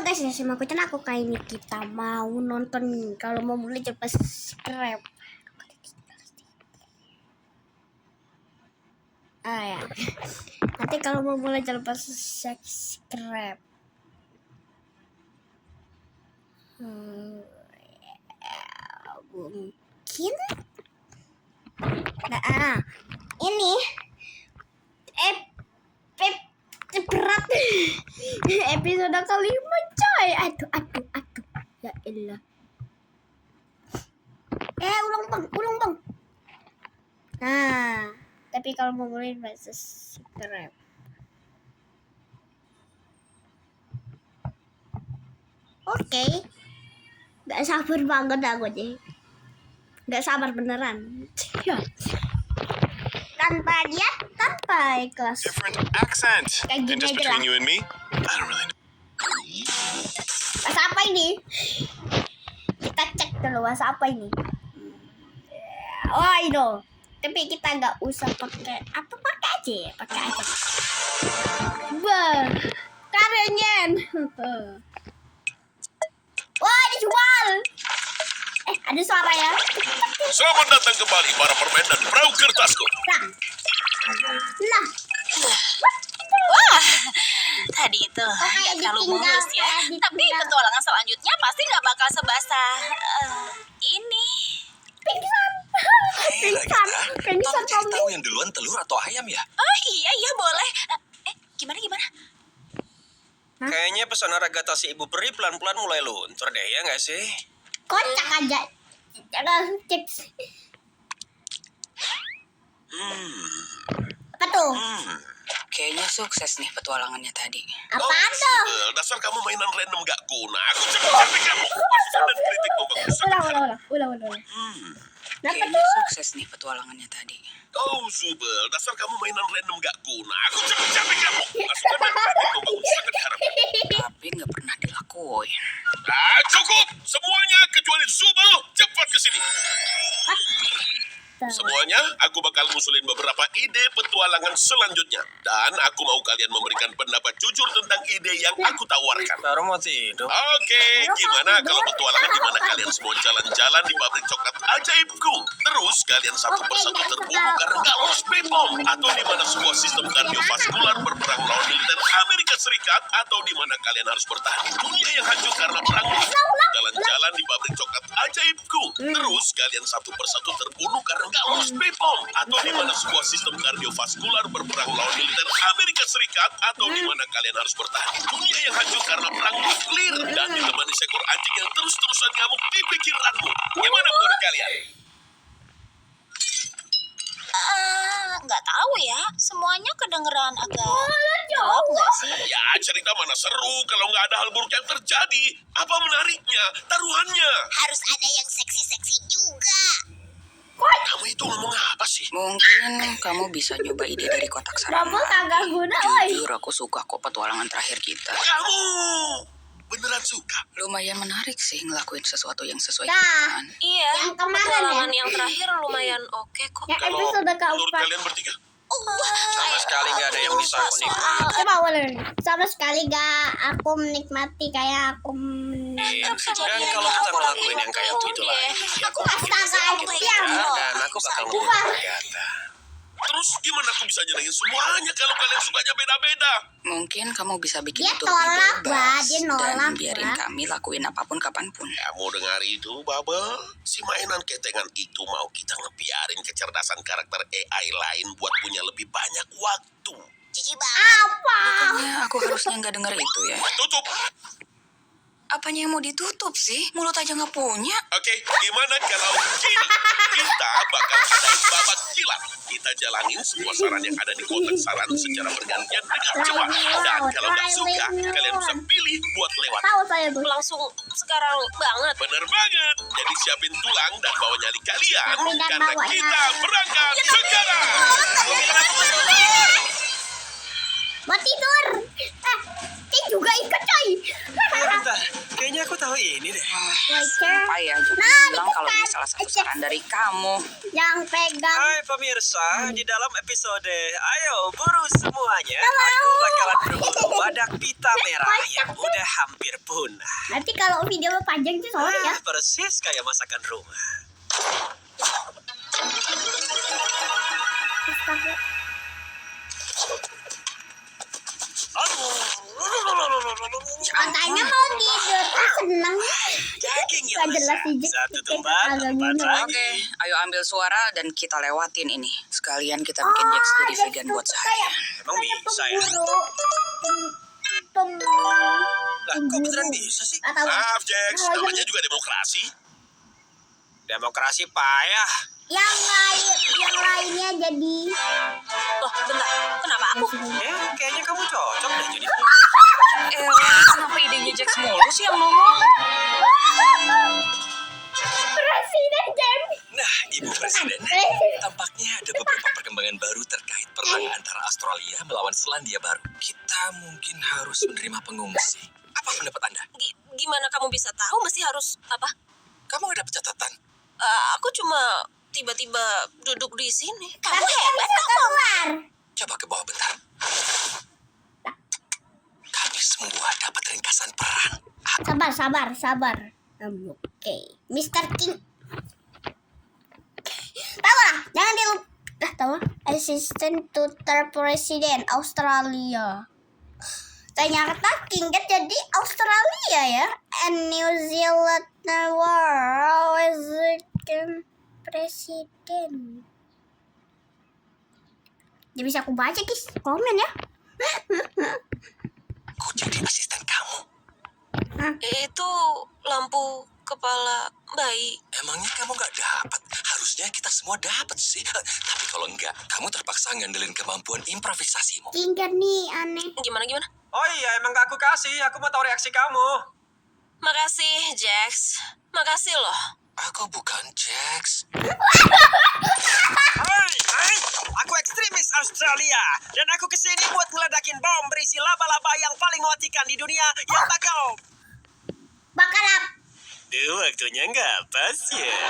Halo guys, sama aku Chan. Aku kali ini kita mau nonton. Kalau mau mulai coba subscribe. Ya. Nanti kalau mau mulai coba subscribe. Mungkin. Nah, ini berat episode kelima coy. Aduh ya elah. Ulang bang. Nah, tapi kalau mau mulai subscribe. Oke. Gak sabar banget aku nih. Gak sabar beneran. Tanpa ikhlas. Different accent. Kayak gini And just aja between lah. you and me, I don't really know. Bahasa apa ini? Kita cek dulu bahasa apa ini. Oh ini. Tapi kita nggak usah pakai aja. Bah, karenyen. Wah, dijual. Ada suara ya. Selamat datang kembali para permen dan perahu kertasku. Lah. Wah, tadi itu kayak nggak terlalu ditinggal, mulus ya. kayak Tapi ditinggal. petualangan selanjutnya pasti nggak bakal sebasah ini. Pingsan. Hei Ragata, kamu cari Tommy. tahu yang duluan telur atau ayam ya? Oh iya boleh. Gimana? Kayaknya pesona Ragata si ibu peri pelan-pelan mulai luntur deh, ya nggak sih? Kocak aja. Jangan chips. Apa tuh? Kayaknya sukses nih petualangannya tadi. Apaan tuh? Dasar kamu mainan random gak guna. Aku capek kamu. Masukan dan kritikmu bagus. Ulang. Kenapa Kayaknya tuh? sukses nih petualangannya tadi. Oh, Zubel. Dasar kamu mainan random gak guna. Aku capek kamu. Masukan dan kritikmu bagus. Sangat diharapkan. Tapi nggak pernah dilakuin. Cukup. Semuanya kecuali Zubel. Cepat ke sini. Semuanya, aku bakal ngusulin beberapa ide petualangan selanjutnya. Dan aku mau kalian memberikan pendapat jujur tentang ide yang aku tawarkan. Baru mau tidur. Oke, gimana kalau petualangan di mana kalian semua jalan-jalan di pabrik coklat ajaibku? Terus kalian satu persatu terbunuh karena nggak lolos bom, atau di mana sebuah sistem kardiovaskular berperang lawan militer Amerika Serikat, atau di mana kalian harus bertahan di dunia yang hancur karena perang jalan-jalan di pabrik coklat ajaibku. Terus kalian satu persatu terbunuh karena nggak lolos bom, atau di mana sebuah sistem kardiovaskular berperang lawan militer Amerika Serikat, atau di mana kalian harus bertahan di dunia yang hancur karena perang nuklir dan ditemani seekor anjing yang terus-terusan ngamuk di pikiranmu. Gimana menurut kalian? Nggak tahu ya. Semuanya kedengeran agak gelap nggak sih? Ya, cerita mana seru kalau nggak ada hal buruk yang terjadi. Apa menariknya? Taruhannya. Harus ada yang seksi-seksi juga. Kamu itu ngomong apa sih? Mungkin kamu bisa nyoba ide dari kotak saran. Kamu kagak guna, oi. Jujur aku suka kok petualangan terakhir kita. Kamu beneran suka? Lumayan menarik sih ngelakuin sesuatu yang sesuai Nah. kenyataan. Iya, Yang kemarin petualangan ya? yang terakhir lumayan oke kok. Yang Kalau episode menurut keempat. kalian bertiga? Sama sekali nggak ada yang bisa aku nikmati. Coba ulang. Sama sekali gak aku menikmati kayak aku Dan kalau kita ngelakuin yang kayak itu lagi, aku astaga diam. dan aku bakal ngomong Ragata. Terus gimana aku bisa nyenengin semuanya kalau kalian sukanya beda-beda? Mungkin kamu bisa bikin Dia itu tolak, lebih Ba. bebas Dia nolak, dan biarin Ba. kami lakuin apapun kapanpun. Kamu dengar itu, Bubble? Si mainan ketengan itu mau kita ngebiarin kecerdasan karakter AI lain buat punya lebih banyak waktu. Jijik banget. Apa? Bukannya aku harusnya nggak denger itu ya? Tutup! Apanya yang mau ditutup sih? Mulut aja nggak punya. Oke, gimana kalau gini? Kita bakal adain babak kilat. Kita jalanin semua saran yang ada di kotak saran secara bergantian dengan cepat. Dan kalau nggak suka, kalian bisa pilih buat lewat. Tahu saya tuh. Langsung sekarang banget. Bener banget. Jadi siapin tulang dan bawa nyali kalian. Tapi dan Karena bawa kita nyali. berangkat sekarang. Mau tidur. Dia juga ikut coy. Bentar, kayaknya aku tahu ini deh. Sampai aja Nah, bilang kalau ini salah satu cek tangan dari kamu. Yang pegang. Hai pemirsa, di dalam episode Ayo Buru Semuanya, aku bakalan berburu badak pita merah yang udah hampir punah. Nanti kalau video panjang tuh sorry ya. Persis kayak masakan rumah. Katanya mau tidur. Seneng. Daging yang Gak jelas lezat. sih, Satu kita tempat, agak tempat gini. lagi. Oke, ayo ambil suara dan kita lewatin ini. Sekalian kita bikin Jax jadi vegan buat seharian. Emang bisa ya? Lah, kok beneran bisa sih? Atau Maaf, Jax. Namanya juga demokrasi. Demokrasi payah. yang lainnya jadi Loh, bentar. Kenapa aku? Ya, kayaknya kamu cocok deh jadi. Kenapa idenya Jax mulu sih yang ngomong? presiden Jamie. Nah, Ibu Presiden, tampaknya ada beberapa perkembangan baru terkait perang antara Australia melawan Selandia Baru. Kita mungkin harus menerima pengungsi. Apa pendapat Anda? Gimana kamu bisa tahu mesti harus apa? Kamu ada pencatatan? Aku cuma tiba-tiba duduk di sini. Kamu Tapi kan hebat bisa keluar. Coba ke bawah bentar. Kami semua dapat ringkasan perang. Sabar. Oke. Mr. King. Tahu lah, jangan dilupa. Tahu lah. Assistant to Third President Australia. Ternyata King kan jadi Australia ya. And New Zealand always presiden. Jadi bisa aku baca guys, komen ya. Aku jadi asisten kamu. Itu lampu kepala bayi. Emangnya kamu nggak dapat? Harusnya kita semua dapat sih. Tapi kalau enggak, kamu terpaksa ngandelin kemampuan improvisasimu. King kan nih aneh. Gimana? Oh iya, emang gak aku kasih. Aku mau tahu reaksi kamu. Makasih, Jax. Makasih loh. Aku bukan Jax. Hai, aku ekstremis Australia. Dan aku kesini buat ngeledakin bom berisi laba-laba yang paling mematikan di dunia yang Bakal up. waktunya nggak pas ya.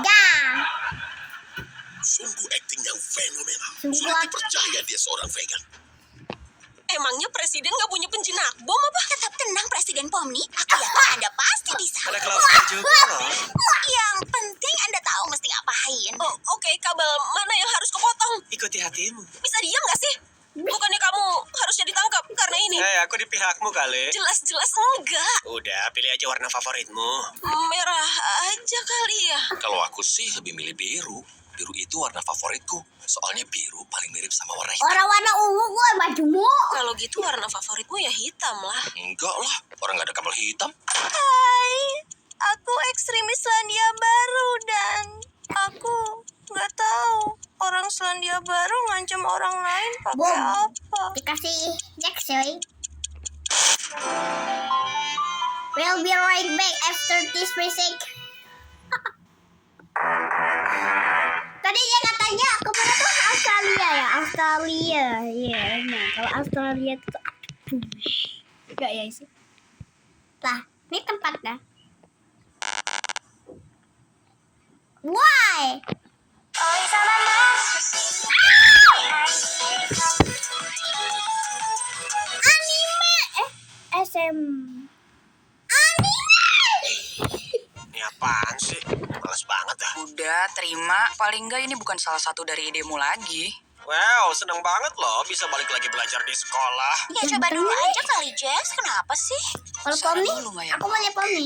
Dah. Sungguh akting yang fenomenal. Sungguh Sulit akting. dipercaya dia seorang vegan. Emangnya presiden gak punya penjinak bom apa? Tetap tenang Presiden Pomni. Aku yakin Anda pasti bisa. Ada cluster juga loh. Yang penting Anda tahu mesti ngapain. Oh, oke. Kabel mana yang harus kepotong? Ikuti hatimu. Bisa diam gak sih? Bukannya kamu harusnya ditangkap karena ini? Aku di pihakmu kali. Jelas-jelas enggak. Udah, pilih aja warna favoritmu. Merah aja kali ya. Kalau aku sih lebih milih biru. Biru itu warna favoritku. Soalnya biru paling mirip sama warna hitam. Orang warna ungu gue bajumu. Kalau gitu warna favoritmu ya hitam lah. Enggak lah, orang nggak ada kabel hitam. Hai, aku ekstremis Selandia Baru dan aku nggak tahu orang Selandia Baru ngancam orang lain pakai Bom. apa. Dikasih Jack coy. We'll be right back after this music. Tadi dia katanya kemana tuh Australia ya, Australia. Iya, nah kalau Australia itu enggak ya sih. Lah, ini tempatnya. Why? Anime. SM. Ini apaan sih? Males banget dah. Udah, terima. Paling enggak ini bukan salah satu dari idemu lagi. Wow, seneng banget loh bisa balik lagi belajar di sekolah. Ya coba dulu aja kali Jess. Kenapa sih? Kalau Saran Pomni, dulu nggak ya? aku mau lihat Pomni.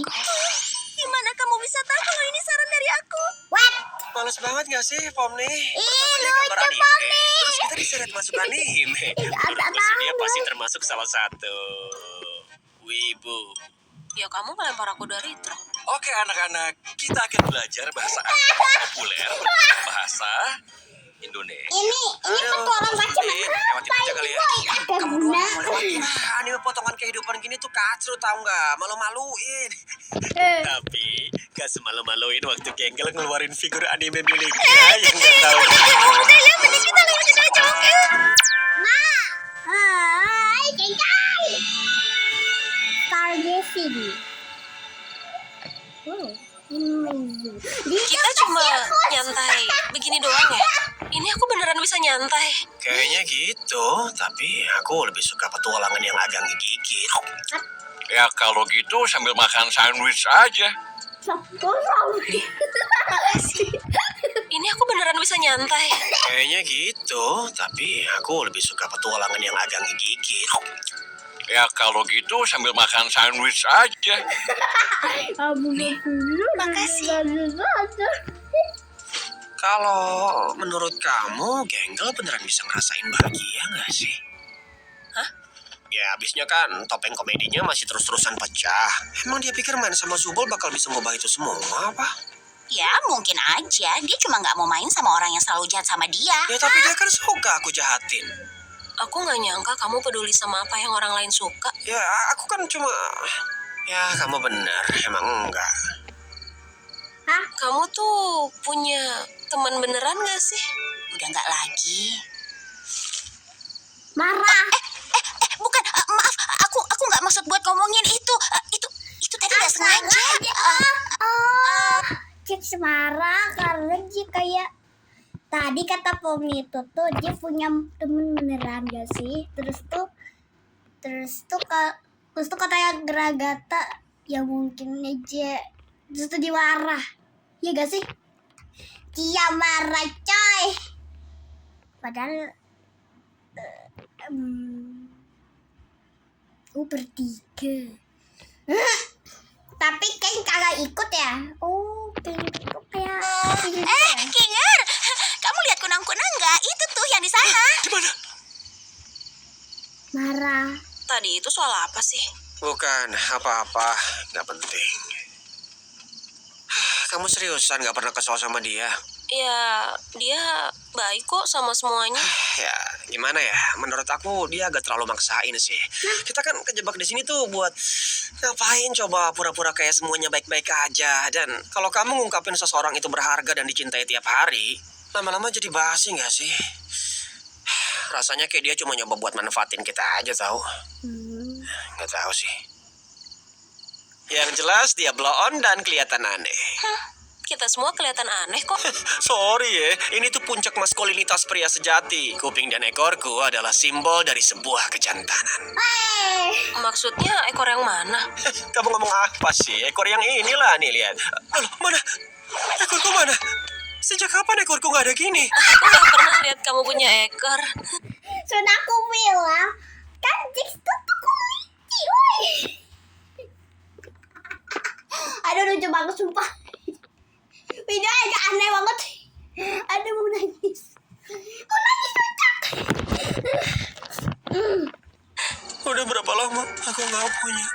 Gimana kamu bisa tahu kalau ini saran dari aku? What? Males banget gak sih, Pomni? Ih, Gambar lucu anime. Pomni. Terus kita diseret masuk anime. Ada Menurutku sih dia tahu. pasti termasuk salah satu wibu. Ya kamu melempar aku dari truk. Oke anak-anak, kita akan belajar bahasa asing populer berbagai bahasa Indonesia. Ini petualang macam Lewatin aja kali ya. ada Kamu guna. doang mau lewatin. Anime potongan kehidupan gini tuh kacau tau nggak? Malu-maluin. Tapi gak semalu-maluin waktu Genggel ngeluarin figur anime miliknya yang gak tahu. Udah ya, mending kita lewatin aja, oke? Hai, Cengkai. Star Jessie. Oh. Kita cuma nyantai begini doang ya? Ini aku beneran bisa nyantai. Kayaknya gitu, tapi aku lebih suka petualangan yang agak ngegigit. Ya kalau gitu sambil makan sandwich aja. Ini aku beneran bisa nyantai. Kayaknya gitu, tapi aku lebih suka petualangan yang agak ngegigit. Ya kalau gitu sambil makan sandwich aja. Makasih. Kalau menurut kamu, Genggel beneran bisa ngerasain bahagia nggak sih? Hah? Ya abisnya kan topeng komedinya masih terus-terusan pecah. Emang dia pikir main sama Zubul bakal bisa ngubah itu semua apa? Ya mungkin aja, dia cuma nggak mau main sama orang yang selalu jahat sama dia. Ya tapi dia kan suka aku jahatin. Aku nggak nyangka kamu peduli sama apa yang orang lain suka. Ya aku kan cuma... Ya kamu benar, emang enggak. Kamu tuh punya teman beneran gak sih? Udah nggak lagi. Marah. Bukan, maaf, aku nggak maksud buat ngomongin itu. Itu tadi nggak sengaja. Cek marah karena dia kayak tadi kata Pomi itu tuh dia punya temen beneran gak sih? Terus tuh katanya Geragata ya mungkin aja terus tuh dia marah. Ya gak sih? Dia marah coy. Padahal bertiga. Tapi kayak kagak ikut ya. Oh, kok kayak Kinger, kamu lihat kunang-kunang nggak? Itu tuh yang di sana. Di mana? marah. Tadi itu soal apa sih? Bukan apa-apa, nggak penting. Kamu seriusan nggak pernah kesal sama dia? Ya, dia baik kok sama semuanya. Ya, gimana ya? Menurut aku dia agak terlalu maksain sih. Kita kan kejebak di sini tuh buat ngapain coba pura-pura kayak semuanya baik-baik aja. Dan kalau kamu ngungkapin seseorang itu berharga dan dicintai tiap hari, lama-lama jadi basi nggak sih? Rasanya kayak dia cuma nyoba buat manfaatin kita aja tahu. Nggak tahu sih. Yang jelas dia blow on dan kelihatan aneh. Kita semua kelihatan aneh kok. Sorry ya, ini tuh puncak maskulinitas pria sejati. Kuping dan ekorku adalah simbol dari sebuah kejantanan. Maksudnya ekor yang mana? Kamu ngomong apa sih? Ekor yang inilah nih, lihat. Aduh, mana? Ekorku mana? Sejak kapan ekorku nggak ada gini? Aku gak pernah lihat kamu punya ekor. Sudah aku bilang kan Jix tuh kelinci, woi. Aduh lucu banget sumpah. Video agak aneh banget. Aduh mau nangis. Mau nangis puncak. Udah berapa lama aku nggak punya?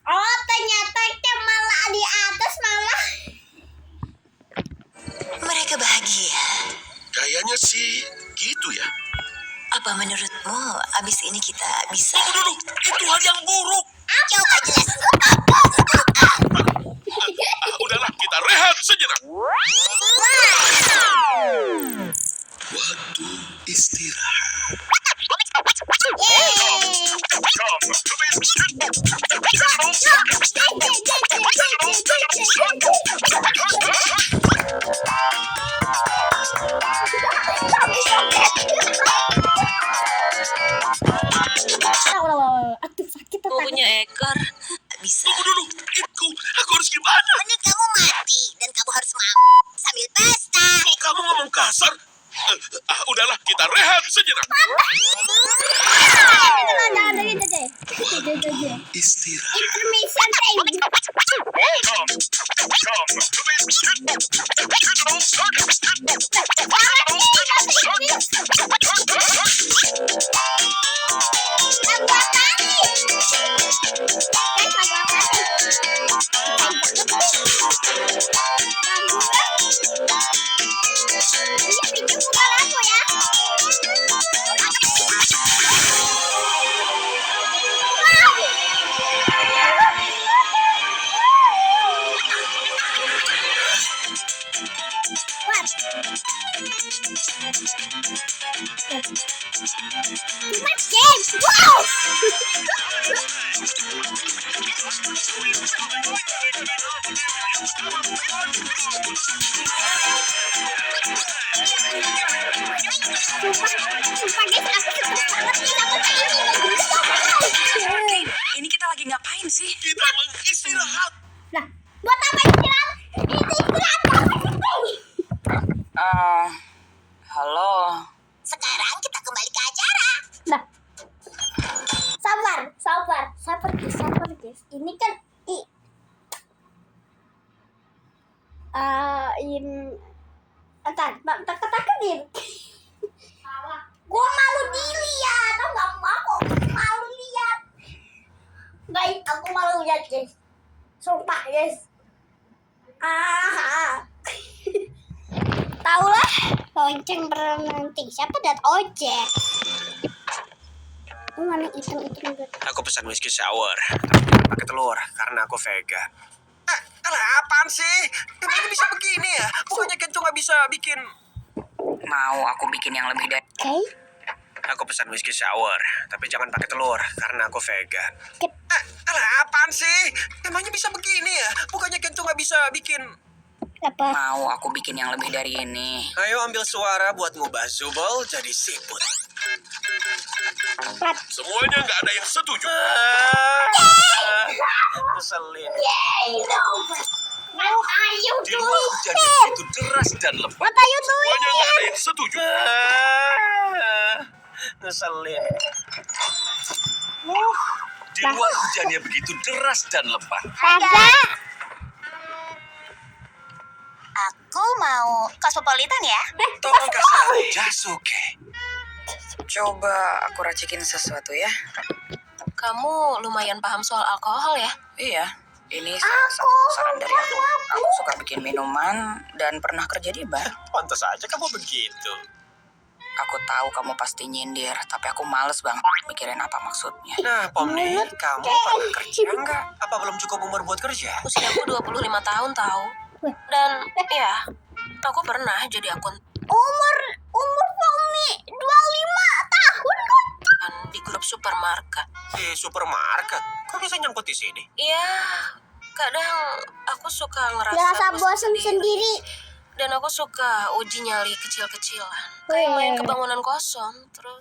Oh ternyata kayak malah di atas malah. Mereka bahagia. Kayaknya sih gitu ya. Apa menurutmu abis ini kita bisa? Tunggu dulu, itu hal yang buruk. Coba jelasin. Udahlah, kita rehat sejenak. Waktu istirahat. Aduh sakit Mau punya ekor. Bisa. Tunggu dulu, aku harus gimana? Mending kamu mati dan kamu harus mau sambil pesta. Kok kamu ngomong kasar? Udahlah, kita rehat sejenak. Jangan gitu deh. Istirahat. Intermission time. Lagu apa nih? Guys, lagu apa nih? Lagu kan? Ini pinjam bukan aku ya. Cuma game. Wow. ngapain sih? Kita mengistirahat. Nah, buat apa istirahat? Itu istirahat. Halo. Sekarang kita kembali ke acara. Nah, sabar guys. Ini kan entar, takut-takutin. Gua malu dilihat, tau nggak? Aku malu lihat. Baik, aku malu lihat guys. Sumpah guys. Tahu lah, lonceng berhenti. Siapa dat ojek? Ini mana item-item gue? Aku pesan whiskey sour pakai telur karena aku vegan. Alah, apaan sih? Emangnya bisa begini ya? Bukannya Kenco nggak bisa bikin... Mau aku bikin yang lebih dari... Oke. Aku pesan whiskey sour, tapi jangan pakai telur karena aku vegan. Oke. Alah, apaan sih? Emangnya bisa begini ya? Bukannya Kenco nggak bisa bikin... Apa? Mau aku bikin yang lebih dari ini. Ayo ambil suara buat ngubah Zubol jadi siput. Plat. Semuanya nggak ada yang setuju. Ngeselin. What are you Di luar doing? hujannya begitu deras dan lebat. What are you doing? Semuanya nggak ada yang setuju. Ngeselin. Di luar hujannya begitu deras dan lebat. Ada. Aku mau kosmopolitan ya. Tolong kasih Jasuke. Coba aku racikin sesuatu ya. Kamu lumayan paham soal alkohol ya? Iya, ini salah satu saran dari aku. Aku suka bikin minuman dan pernah kerja di bar. Pantas aja kamu begitu. Aku tahu kamu pasti nyindir, tapi aku males banget mikirin apa maksudnya. Nah, Pomni, kamu pernah kerja nggak? Apa belum cukup umur buat kerja? Usiaku 25 tahun tahu. Dan ya, aku pernah jadi akun Umur Pomi 25 tahun kok. di grup supermarket. Di supermarket? Kok bisa nyangkut di sini? Iya, kadang aku suka ngerasa Ngerasa bosan bosan sendiri. Dan aku suka uji nyali kecil-kecilan. Kayak main kebangunan kosong. Terus